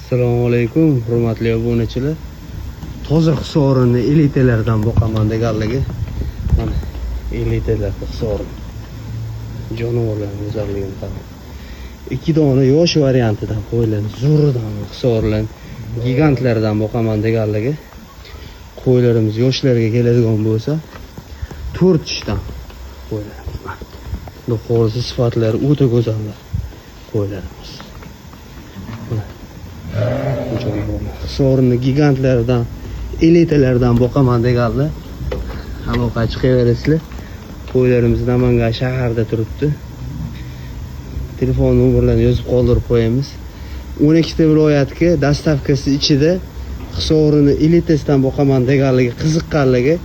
Assalomu alaykum, hurmatli obunachilar. Toza hisorini elitalardan boqaman deganligi. Mana elitalar hisorini. Jonivorlarning o'zligini qarang. 2 dona yosh variantidan qo'ylar, zo'ridan hisorlar, gigantlardan boqaman deganligi. Qo'ylarimiz yoshlarga keladigan bo'lsa 4 ishdan qo'ylarimiz. Qo'ylar sifatlari o'ta go'zallar qo'ylarimiz. Hisorini gigantlardan, elitalardan boqaman deganlar. Aloqa chiqaverasizlar. Qo'ylarimiz Namangan shaharda turibdi. Telefon nomerlarini yozib qoldirib qo'yamiz. 12 ta viloyatga dastavkasi ichida hisorini elitasidan boqaman deganligi qiziqqanligi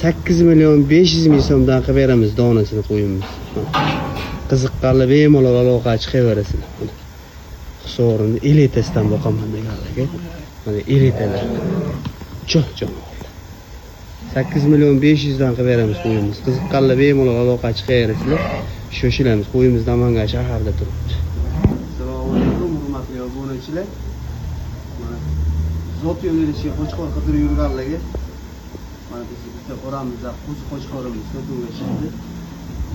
8.500.000 so'mdan qilib beramiz donasini qo'yimiz. Qiziqqanlar bemalol aloqa chiqaverasizlar. Hisorini elitasidan boqaman deganligi. Mana elitalar. Cho'q. 8.500.000 dan qilib beramiz qo'yimiz. Qiziqqanlar bemalol aloqa chiqaverasizlar. Shoshilamiz, qo'yimiz Namangan shaharda turibdi. Assalomu alaykum, hurmatli obunachilar. Mana zot yo'nalishi qo'chqor qidirib yurganligi. Mana biz bitta qo'ramizda qo'chqorimiz sotuvga chiqdi.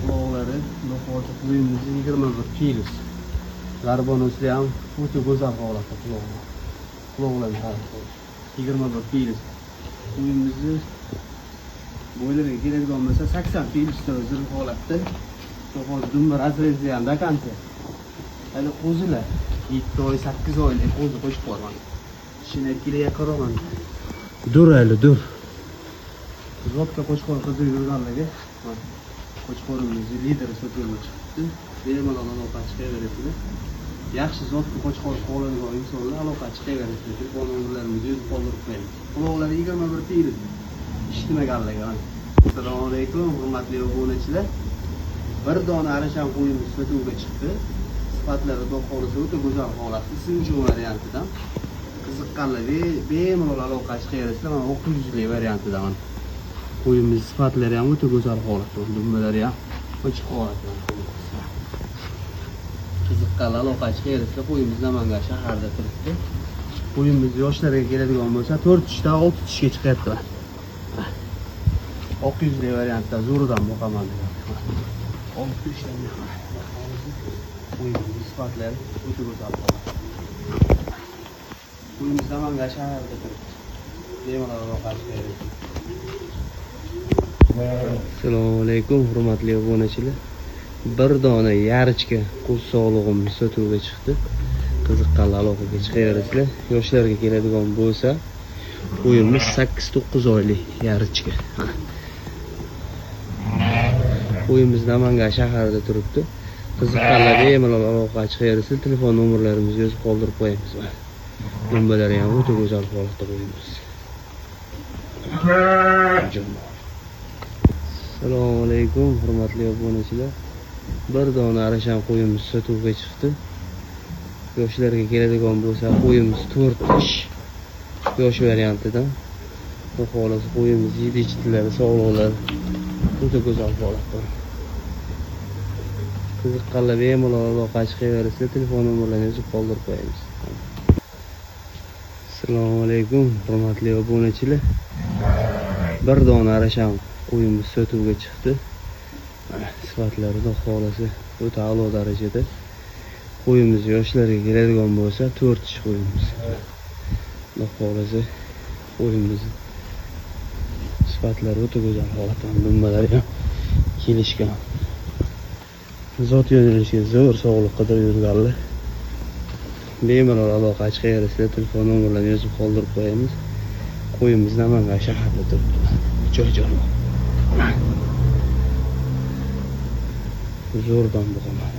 Quloqlari, no'xati qo'yimiz 21 kilo. Garbonosli ham o'ta go'zal holatda quloqlar. Quloqlar 21 kilo. Qo'yimizni bo'ylariga keladigan bo'lsa 80 kilo o'zir holatda. To'g'ri dumbar asraydi ham dakanta. Hali qo'zilar 7 oy, 8 oylik qo'zi qo'shib qo'ygan. Shina kiliga qaraman. Dur. Zotga qo'shqor qidirib yurganligi. Qo'chqorimiz lider sotuvga chiqdi. Bemalol aloqa chiqaverasizlar. Yaxshi zotga qo'chqor qoladigan insonlar aloqa chiqaverasizlar. Telefon nomerlarimizni yozib qoldirib qo'yamiz. Quloqlari 21 kilo. Ishtimaganligi. Assalomu alaykum, hurmatli obunachilar. Bir dona arasham qo'yimiz sotuvga chiqdi. Sifatlari do'qolisi o'ta go'zal holatda, sinchi variantidan. Qiziqqanlar bemalol aloqa chiqaverasizlar. Mana 900lik variantidan. Qo'yimiz sifatlari ham o'ta go'zal holatda, dummalari ham ochiq holatda. Qiziqqanlar aloqa chiqaverasizlar. Qo'yimiz Namangan shaharda turibdi. Qo'yimiz yoshlarga keladigan bo'lsa 4 ishdan 6 ishga chiqyapti. 900lik variantda zo'ridan boqaman degan. 6 ishdan qo'yimiz sifatlari o'ta go'zal holatda. Qo'yimiz Namangan shaharda turibdi. Bemalol aloqa chiqaverasizlar. Assalomu alaykum, hurmatli obunachilar. Bir dona yarichka qo'z sog'lig'imiz sotuvga chiqdi. Qiziqqanlar aloqaga chiqaverasizlar. Yoshlarga keladigan bo'lsa, qo'yimiz 8-9 oylik yarichka. Qo'yimiz Namangan shaharida turibdi. Qiziqqanlar bemalol aloqa chiqaverasizlar. Telefon nomerlarimizni yozib qoldirib qo'yamiz. Dumbalari ham o'ta go'zal holatda qo'yimiz. Assalomu alaykum, hurmatli obunachilar. Bir dona arasham qo'yimiz sotuvga chiqdi. Yoshlarga keladigan bo'lsa, qo'yimiz 4 ish. Yosh variantidan. Xolos qo'yimiz 7 ichtilari, sog'liqlari o'ta go'zal holatda. Qiziqqanlar bemalol aloqa chiqaverasizlar. Telefon nomerlarini yozib qoldirib qo'yamiz. Assalomu alaykum, hurmatli obunachilar. Bir dona arasham qo'yimiz sotuvga chiqdi. Sifatlari da xolasi o'ta a'lo darajada. Qo'yimiz yoshlarga keladigan bo'lsa 4 ish qo'yimiz. Xolasi qo'yimiz sifatlari o'ta go'zal holatda, dummalari ham kelishgan. Zot yo'nalishiga zo'r sog'liq qidirib yurganlar. Bemalol aloqa chiqaverasizlar. Telefon nomerlarini yozib qoldirib qo'yamiz. Qo'yimiz Namangan shaharda turibdi. Joy. Zo'rdan boqaman.